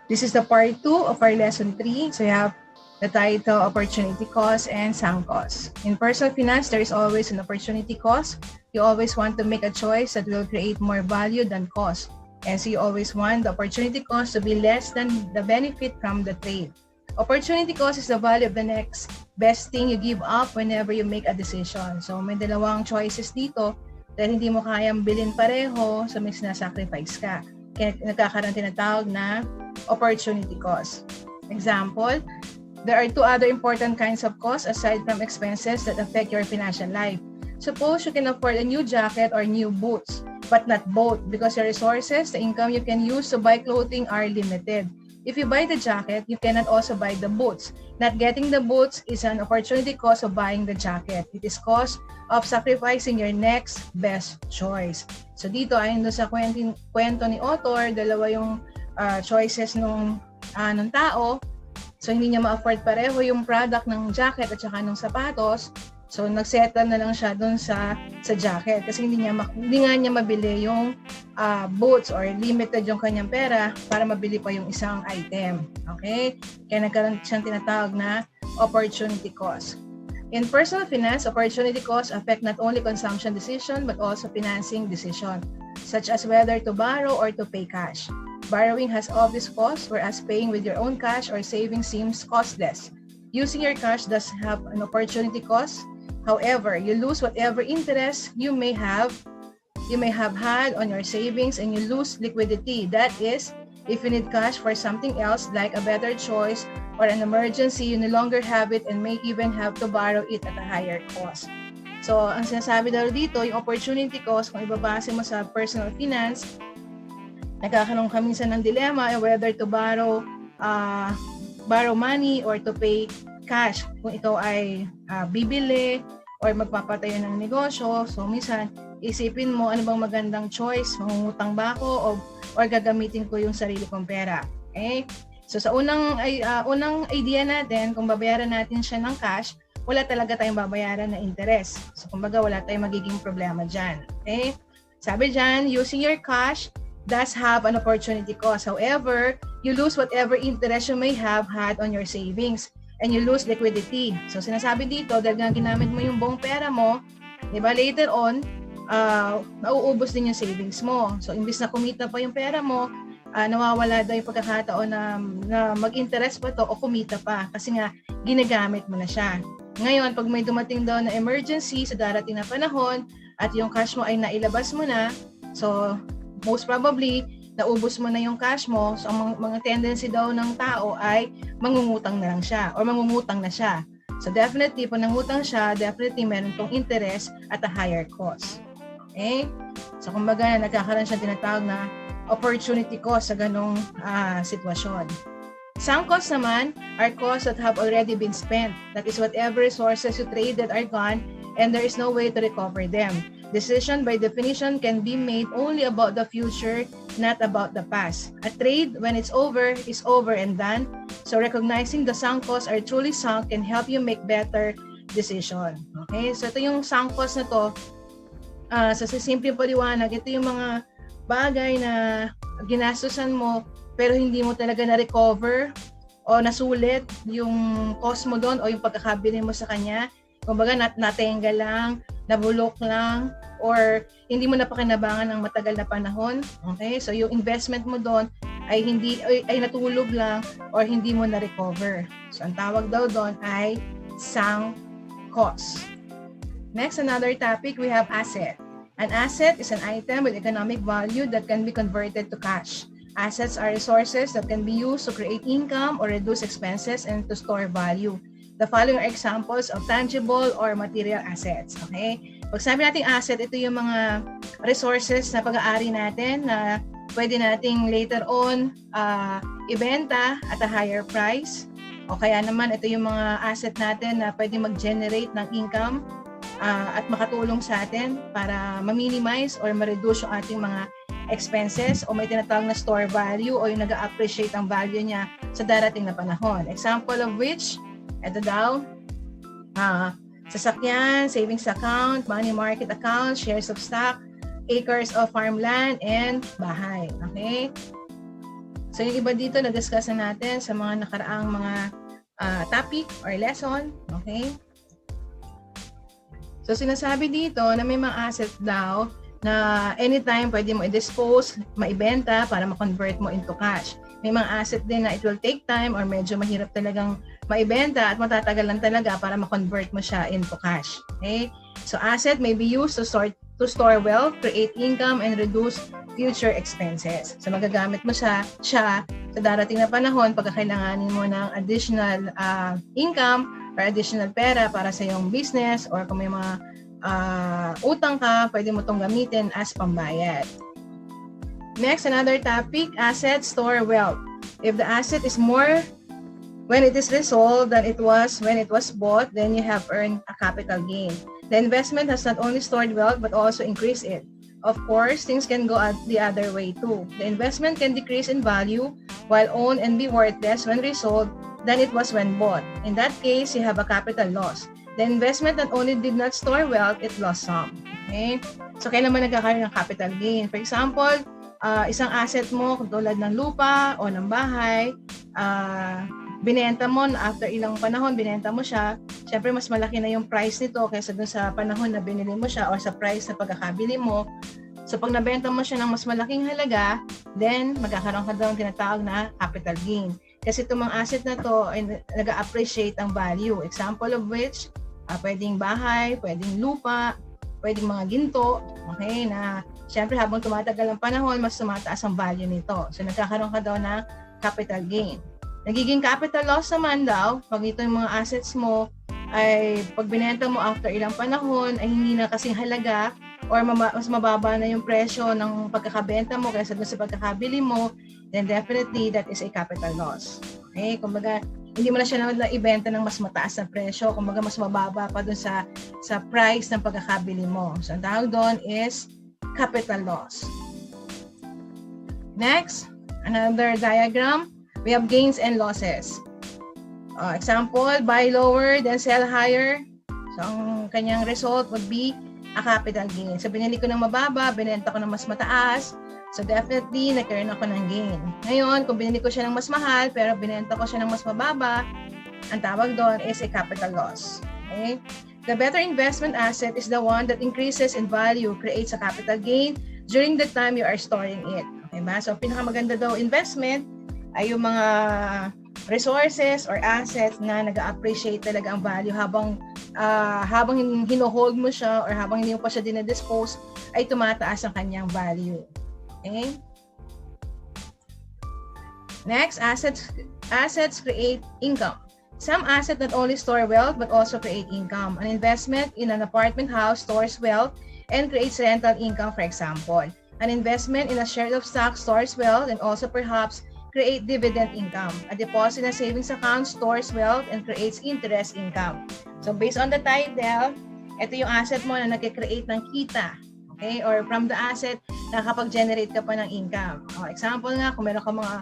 This is the part 2 of our lesson 3. So you have the title, Opportunity Cost and Sunk Cost. In personal finance, there is always an opportunity cost. You always want to make a choice that will create more value than cost. And so you always want the opportunity cost to be less than the benefit from the trade. Opportunity cost is the value of the next best thing you give up whenever you make a decision. So may dalawang choices dito dahil hindi mo kayang bilhin pareho, so may sinasacrifice ka. Kaya nagkakaroon tinatawag na opportunity cost. Example, there are two other important kinds of costs aside from expenses that affect your financial life. Suppose you can afford a new jacket or new boots, but not both because your resources, the income you can use to buy clothing are limited. If you buy the jacket, you cannot also buy the boots. Not getting the boots is an opportunity cost of buying the jacket. It is cost of sacrificing your next best choice. So dito, ayon doon sa kwento ni author, dalawa yung choices ng tao. So hindi niya ma-afford pareho yung product ng jacket at saka ng sapatos. So nag-settle na lang siya doon sa jacket kasi hindi nga niya mabili yung boots or limited yung kanyang pera para mabili pa yung isang item. Okay? Kaya nagkaroon siyang tinatawag na opportunity cost. In personal finance, opportunity costs affect not only consumption decision but also financing decision, such as whether to borrow or to pay cash. Borrowing has obvious costs, whereas paying with your own cash or saving seems costless. Using your cash does have an opportunity cost. However, you lose whatever interest you may have had on your savings and you lose liquidity. That is, if you need cash for something else like a better choice or an emergency, you no longer have it and may even have to borrow it at a higher cost. So, ang sinasabi daw dito, yung opportunity cost, kung ibabase mo sa personal finance, nagkakaroon ka minsan ng dilemma whether to borrow money or to pay cash. Kung ikaw ay bibili or magpapatayo ng negosyo, so minsan isipin mo ano bang magandang choice, mangungutang ba ako or gagamitin ko yung sarili kong pera. Okay? So sa unang idea natin, kung babayaran natin siya ng cash, wala talaga tayong babayaran na interest. So kumbaga wala tayong magiging problema dyan. Okay? Sabi dyan, using your cash does have an opportunity cost. However, you lose whatever interest you may have had on your savings and you lose liquidity. So sinasabi dito, dahil nga ginamit mo yung buong pera mo, di ba, later on, nauubos din yung savings mo. So imbis na kumita pa yung pera mo, nawawala daw yung pagkakataon na mag-interest pa to o kumita pa kasi nga ginagamit mo na siya. Ngayon, pag may dumating daw na emergency sa darating na panahon at yung cash mo ay nailabas mo na, so most probably, naubos mo na yung cash mo, so ang mga tendency daw ng tao ay mangungutang na lang siya or mangungutang na siya. So definitely, pag nangutang siya, definitely meron tong interest at a higher cost. Okay? So kumbaga, nagkakaroon siya tinatawag na opportunity cost sa ganong sitwasyon. Sunk costs naman are costs that have already been spent. That is whatever resources you traded are gone and there is no way to recover them. Decision by definition can be made only about the future, not about the past. A trade, when it's over, is over and done. So recognizing the sunk costs are truly sunk can help you make better decision. Okay? So ito yung sunk costs na to. Sa simple paliwanag, ito yung mga bagay na ginastusan mo pero hindi mo talaga na-recover o nasulit yung cost mo doon o yung pagkakabili mo sa kanya. Kumbaga natenga lang, nabulok lang, or hindi mo napakinabangan ng matagal na panahon. Okay? So yung investment mo doon ay natulog lang or hindi mo na-recover. So ang tawag daw doon ay sunk cost. Next, another topic, we have asset. An asset is an item with economic value that can be converted to cash. Assets are resources that can be used to create income or reduce expenses and to store value. The following are examples of tangible or material assets. Okay? Pag sabi nating asset, ito yung mga resources na pag-aari natin na pwede nating later on ibenta at a higher price. O kaya naman, ito yung mga asset natin na pwede mag-generate ng income at makatulong sa atin para ma-minimize or ma-reduce yung ating mga expenses o may tinatawag na store value o yung nag-appreciate ang value niya sa darating na panahon. Example of which, ito daw, sasakyan, savings account, money market account, shares of stock, acres of farmland, and bahay. Okay? So yung iba dito na-discuss na natin sa mga nakaraang mga topic or lesson. Okay? So sinasabi dito na may mga asset daw na anytime pwede mo i-dispose, maibenta para ma-convert mo into cash. May mga asset din na it will take time or medyo mahirap talagang maibenta at matatagal lang talaga para ma-convert mo siya into cash. Okay? So asset may be used to store wealth, create income, and reduce future expenses. So magagamit mo siya sa darating na panahon pagka kailanganin mo ng additional income or additional pera para sa iyong business or kung may mga utang ka, pwede mo itong gamitin as pambayad. Next, another topic, asset store wealth. If the asset is more when it is resold than it was when it was bought, then you have earned a capital gain. The investment has not only stored wealth but also increased it. Of course, things can go the other way too. The investment can decrease in value while owned and be worth less when resold than it was when bought. In that case, you have a capital loss. The investment not only did not store wealth, it lost some. Okay? So, kailan ba nagkakaroon ng capital gain? For example, isang asset mo, tulad ng lupa o ng bahay, binenta mo after ilang panahon, binenta mo siya, syempre mas malaki na yung price nito kaysa dun sa panahon na binili mo siya or sa price na pagkakabili mo. So, pag nabenta mo siya ng mas malaking halaga, then magkakaroon ka daw ng tinatawag na capital gain. Kasi itong mga asset na to ay nag-appreciate ang value. Example of which, pwedeng bahay, pwedeng lupa, pwedeng mga ginto, okay, na syempre habang tumatagal ang panahon, mas tumataas ang value nito. So, nagkakaroon ka daw ng capital gain. Nagiging capital loss naman daw, pag ito yung mga assets mo, ay pag binenta mo after ilang panahon, ay hindi na kasing halaga or mas mababa na yung presyo ng pagkakabenta mo kaysa doon sa pagkakabili mo, then definitely that is a capital loss. Okay? Kumbaga, hindi mo na siya na-ibenta ng mas mataas na presyo, kumbaga mas mababa pa doon sa price ng pagkakabili mo. So, ang tawag doon is capital loss. Next, another diagram. We have gains and losses. Example, buy lower then sell higher. So, ang kanyang result would be a capital gain. So, binili ko ng mababa, binenta ko ng mas mataas. So, definitely, nagkaroon ako ng gain. Ngayon, kung binili ko siya ng mas mahal, pero binenta ko siya ng mas mababa, ang tawag doon is a capital loss. Okay? The better investment asset is the one that increases in value, creates a capital gain during the time you are storing it. Okay ba? So, pinakamaganda daw investment ay yung mga resources or assets na nag-appreciate talaga ang value habang hino-hold mo siya or habang hindi mo pa siya dinadispose, ay tumataas ang kanyang value. Okay? Next, assets create income. Some assets not only store wealth but also create income. An investment in an apartment house stores wealth and creates rental income, for example. An investment in a share of stock stores wealth and also perhaps create dividend income. A deposit in a savings account stores wealth and creates interest income. So based on the title, ito yung asset mo na nag-create ng kita. Okay? Or from the asset, nakakapag-generate ka pa ng income. Example nga, kung meron ka mga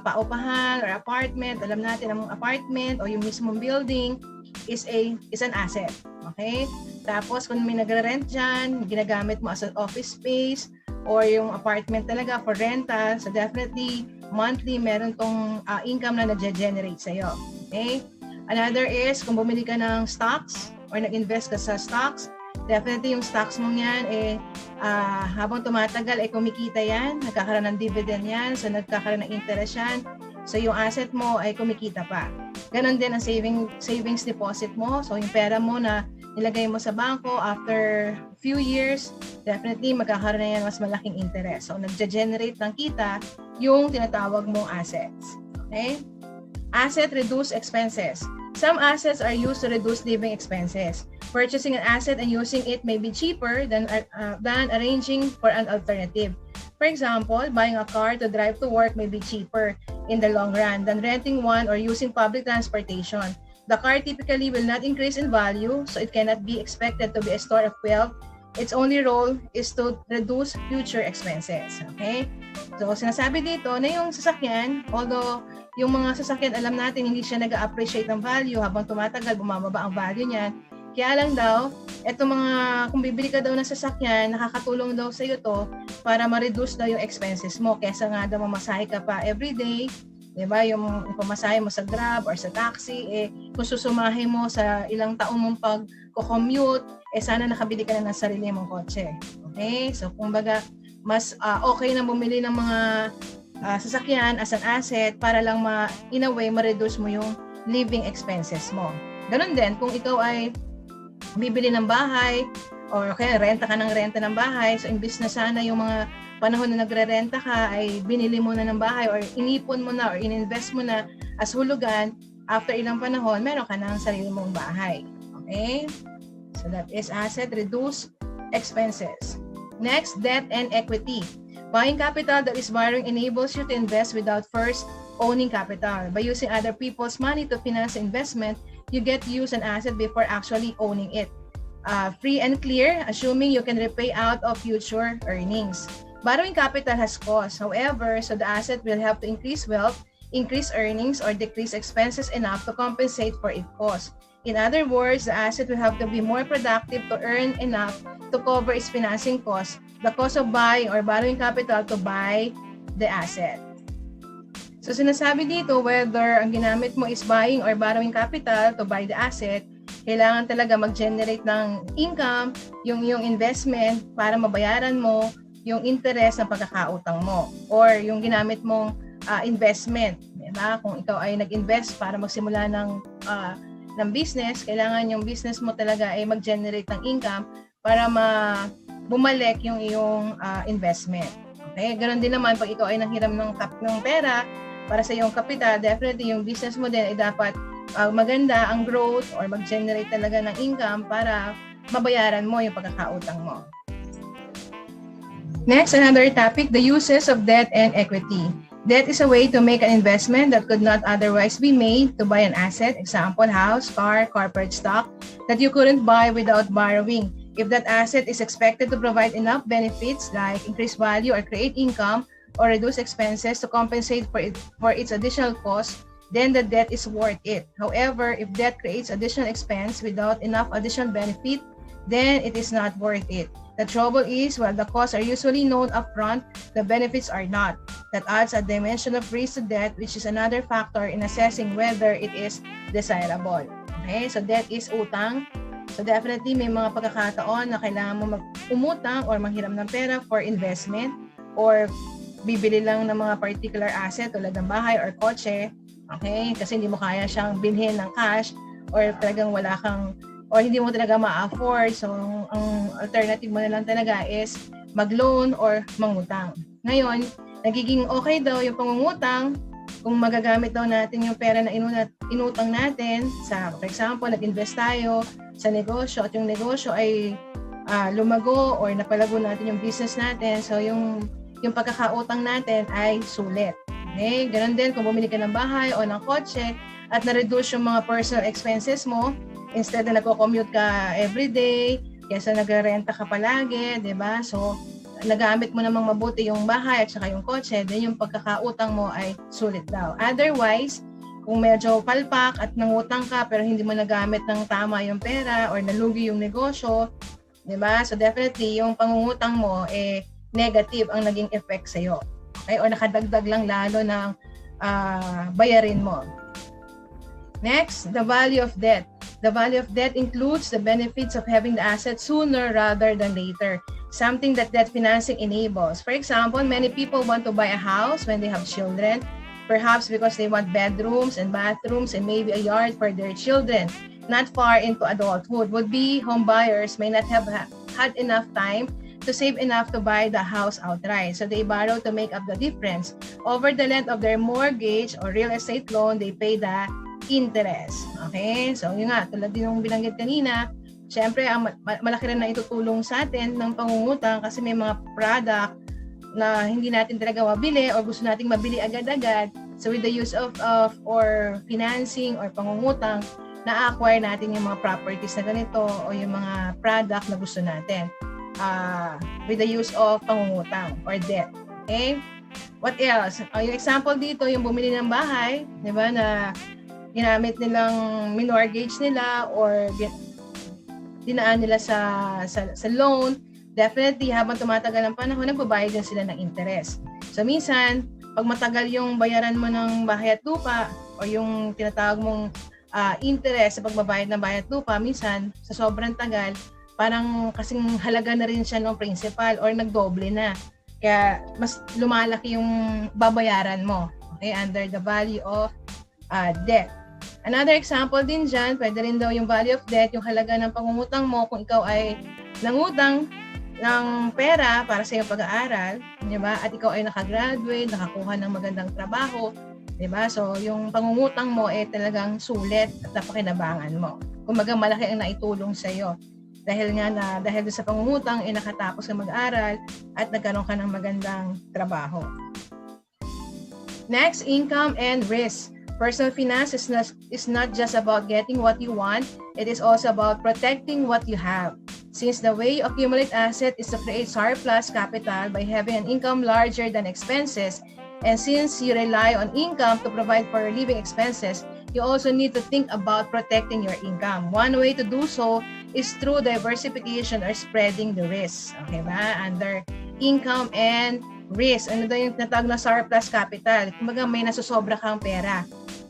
paupahan or apartment, alam natin ang apartment o yung mismong building is an asset. Okay? Tapos kung may nagre-rent dyan, ginagamit mo as an office space or yung apartment talaga for rental, so definitely monthly meron tong income na nag-generate sa'yo. Okay? Another is kung bumili ka ng stocks or nag-invest ka sa stocks, definitely yung stocks mong yan, habang tumatagal, kumikita yan, nagkakaroon ng dividend yan, so nagkakaroon ng interest yan, so yung asset mo ay kumikita pa. Ganon din ang savings deposit mo, so yung pera mo na nilagay mo sa bangko, after few years, definitely magkakaroon na yan mas malaking interest. So nag-generate ng kita yung tinatawag mong assets. Okay? Asset reduce expenses. Some assets are used to reduce living expenses. Purchasing an asset and using it may be cheaper than arranging for an alternative. For example, buying a car to drive to work may be cheaper in the long run than renting one or using public transportation. The car typically will not increase in value, so it cannot be expected to be a store of wealth. Its only role is to reduce future expenses. Okay? So, sinasabi dito na yung sasakyan, although yung mga sasakyan, alam natin, hindi siya nag-appreciate ng value habang tumatagal, bumababa ang value niyan. Kaya lang daw, kung bibili ka daw ng sasakyan, nakakatulong daw sa iyo to para ma-reduce daw yung expenses mo. Kesa nga daw mamasahe ka pa everyday, 'di ba? Yung pamasahe mo sa Grab or sa taxi, kung susumahin mo sa ilang taon mong pag-commute, sana nakabili ka na ng sarili mong kotse. Okay? So, kumbaga, mas okay na bumili ng mga sasakyan as an asset para lang in a way, ma-reduce mo yung living expenses mo. Ganon din, kung ikaw ay bibili ng bahay or renta ka ng bahay, so imbis na sana yung mga panahon na nagre-renta ka ay binili mo na ng bahay or inipon mo na or ininvest mo na as hulugan, after ilang panahon, meron ka ng sarili mong bahay. Okay? So that is asset, reduce expenses. Next, debt and equity. Buying capital that is borrowing enables you to invest without first owning capital. By using other people's money to finance investment, you get to use an asset before actually owning it. Free and clear, assuming you can repay out of future earnings. Borrowing capital has cost. However, so the asset will have to increase wealth, increase earnings, or decrease expenses enough to compensate for its cost. In other words, the asset will have to be more productive to earn enough to cover its financing costs, the cost of buying or borrowing capital to buy the asset. So sinasabi dito, whether ang ginamit mo is buying or borrowing capital to buy the asset, kailangan talaga mag-generate ng income yung investment para mabayaran mo yung interest ng pagkakautang mo or yung ginamit mong investment. Diba? Kung ikaw ay nag-invest para magsimula ng business, kailangan yung business mo talaga ay mag-generate ng income para bumalik yung iyong investment. Okay? Ganon din naman pag ikaw ay nanghiram ng pera para sa iyong kapital, definitely yung business mo din ay dapat maganda ang growth or mag-generate talaga ng income para mabayaran mo yung pagkakautang mo. Next, another topic, the uses of debt and equity. Debt is a way to make an investment that could not otherwise be made to buy an asset, example, house, car, corporate stock, that you couldn't buy without borrowing. If that asset is expected to provide enough benefits like increased value or create income or reduce expenses to compensate for its additional cost, then the debt is worth it. However, if debt creates additional expense without enough additional benefit, then it is not worth it. The trouble is, while the costs are usually known upfront, the benefits are not. That adds a dimension of risk to debt, which is another factor in assessing whether it is desirable. Okay, so debt is utang. So definitely may mga pagkakataon na kailangan mo umutang or manghiram ng pera for investment or bibili lang ng mga particular asset tulad ng bahay or kotse. Okay, kasi hindi mo kaya siyang bilhin ng cash or talagang wala kang or hindi mo talaga ma-afford. So, ang alternative mo na lang talaga is mag-loan or mangutang. Ngayon, nagiging okay daw yung pangungutang kung magagamit daw natin yung pera na inutang natin. For example, nag-invest tayo sa negosyo at yung negosyo ay lumago or napalago natin yung business natin. So, yung pagkakautang natin ay sulit. Okay? Ganon din kung bumili ka ng bahay o ng kotse at na-reduce yung mga personal expenses mo. Instead na nagko-commute ka everyday, kaysa nag-renta ka palagi, di ba? So, nagamit mo namang mabuti yung bahay at saka yung kotse, then yung pagkakautang mo ay sulit daw. Otherwise, kung medyo palpak at nangutang ka pero hindi mo nagamit ng tama yung pera or nalugi yung negosyo, di ba? So, definitely, yung pangungutang mo, negative ang naging effect sa'yo. Okay? O nakadagdag lang lalo ng bayarin mo. Next, the value of debt. The value of debt includes the benefits of having the asset sooner rather than later, something that debt financing enables. For example, many people want to buy a house when they have children, perhaps because they want bedrooms and bathrooms and maybe a yard for their children. Not far into adulthood, would-be home buyers may not have had enough time to save enough to buy the house outright. So they borrow to make up the difference. Over the length of their mortgage or real estate loan, they pay the interest. Okay? So, yun nga, tulad din yung binanggit kanina, syempre, malaki rin na itutulong sa atin ng pangungutang kasi may mga product na hindi natin talaga mabili or gusto nating mabili agad-agad. So, with the use of or financing or pangungutang, na-acquire natin yung mga properties na ganito o yung mga product na gusto natin with the use of pangungutang or debt. Okay? What else? Yung example dito, yung bumili ng bahay, di ba, na ginamit nilang minortgage nila or dinaan nila sa loan, definitely habang tumatagal ang panahon, nagbabayad din sila ng interest. So minsan, pag matagal yung bayaran mo ng bahay at lupa o yung tinatawag mong interest sa pagbabayad ng bahay at lupa, minsan sa sobrang tagal, parang kasing halaga na rin siya ng principal or nagdoble na. Kaya mas lumalaki yung babayaran mo, okay, under the value of debt. Another example din dyan, pwede rin daw yung value of debt, yung halaga ng pangungutang mo kung ikaw ay nangutang ng pera para sa iyong pag-aaral, di ba? At ikaw ay nakagraduate, nakakuha ng magandang trabaho, di ba? So, yung pangungutang mo ay talagang sulit at napakinabangan mo. Kumbaga, malaki ang naitulong sa iyo. Dahil sa pangungutang ay nakatapos ka mag-aral at nagkaroon ka ng magandang trabaho. Next, income and risk. Personal finance is not just about getting what you want, it is also about protecting what you have. Since the way you accumulate asset is to create surplus capital by having an income larger than expenses, and since you rely on income to provide for your living expenses, you also need to think about protecting your income. One way to do so is through diversification or spreading the risk. Okay ba? Under income and risk. Ano daw yung tinatawag na surplus capital? Kumbaga may nasusobra kang pera.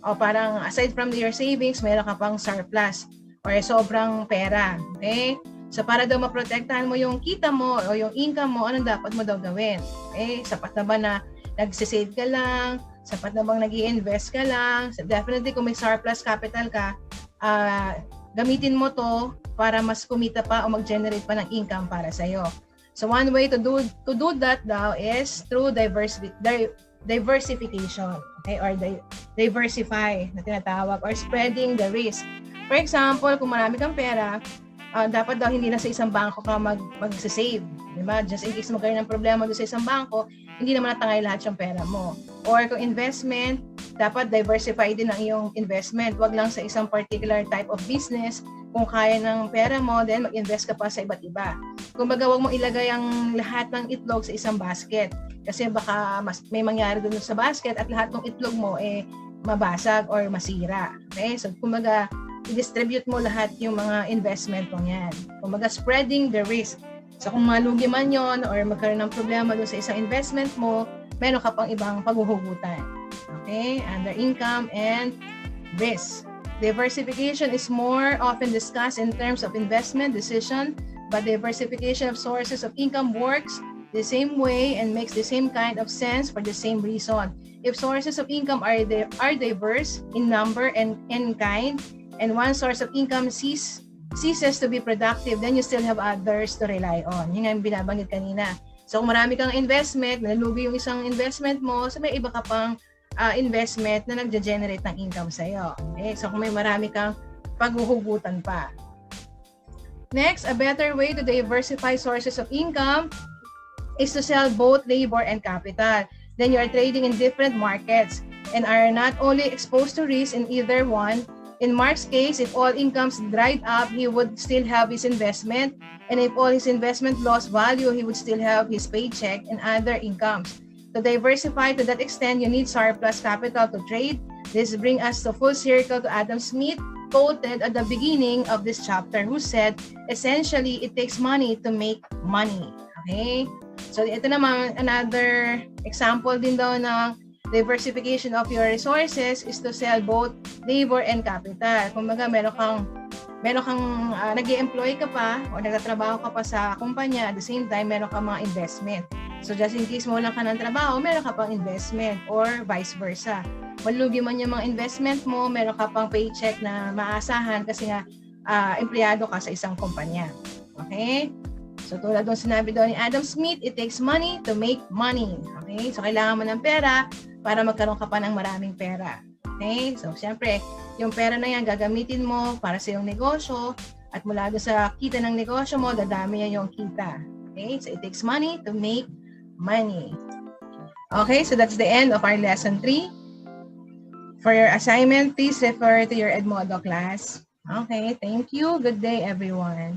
O parang aside from your savings, mayroon ka pang surplus or sobrang pera. Okay? So para daw maprotektahan mo yung kita mo o yung income mo, anong dapat mo daw gawin? Okay? Sapat na ba na nagsisave ka lang? Sapat na bang nag-i-invest ka lang? So definitely kung may surplus capital ka, gamitin mo to para mas kumita pa o mag-generate pa ng income para sa'yo. So one way to do that daw is through diversification, okay, or diversify na tinatawag, or spreading the risk. For example, kung marami kang pera, dapat daw hindi na sa isang bangko ka mag-save, di ba? Just in case magkaroon ng problema doon sa isang bangko, hindi naman natangay lahat yung pera mo. Or kung investment, dapat diversify din ang iyong investment. Wag lang sa isang particular type of business. Kung kaya ng pera mo, then mag-invest ka pa sa iba't iba. Kumbaga, wag mo ilagay ang lahat ng itlog sa isang basket. Kasi baka may mangyari doon sa basket at lahat ng itlog mo mabasag or masira. Okay? So, kumbaga, i-distribute mo lahat yung mga investment mo yan. Kumbaga, spreading the risk. So, kung malugi man yon or magkaroon ng problema doon sa isang investment mo, meron ka pang ibang paghuhugutan. Okay? Under income and risk. Diversification is more often discussed in terms of investment decision, but diversification of sources of income works the same way and makes the same kind of sense for the same reason. If sources of income are diverse in number and in kind, and one source of income ceases to be productive, then you still have others to rely on. Yun nga yung binabanggit kanina. So kung marami kang investment, nalugi yung isang investment mo, so may iba ka pang investment na nagja-generate ng income sa'yo. Okay? So kung may marami kang paghuhugutan pa. Next, a better way to diversify sources of income is to sell both labor and capital. Then you are trading in different markets and are not only exposed to risk in either one. In Mark's case, if all incomes dried up, he would still have his investment. And if all his investment lost value, he would still have his paycheck and other incomes. To diversify to that extent, you need surplus capital to trade. This brings us to full circle to Adam Smith, quoted at the beginning of this chapter, who said, essentially, it takes money to make money. Okay? So ito naman, another example din daw ng diversification of your resources is to sell both labor and capital. Kumbaga, meron kang nag-i-employ ka pa o nagtatrabaho ka pa sa kumpanya, at the same time, meron kang mga investment. So just in case mo lang ka ng trabaho, meron ka pang investment or vice versa. Malugi man yung mga investment mo, meron ka pang paycheck na maasahan kasi nga empleyado ka sa isang kumpanya. Okay? So tulad ng sinabi doon ni Adam Smith, it takes money to make money. Okay? So kailangan mo ng pera para magkaroon ka pa ng maraming pera. Okay? So siyempre, yung pera na yan gagamitin mo para sa iyong negosyo at mula doon sa kita ng negosyo mo, dadami yan yung kita. Okay? So it takes money to make money. Okay? So that's the end of our lesson 3. For your assignment, please refer to your Edmodo class. Okay? Thank you. Good day, everyone.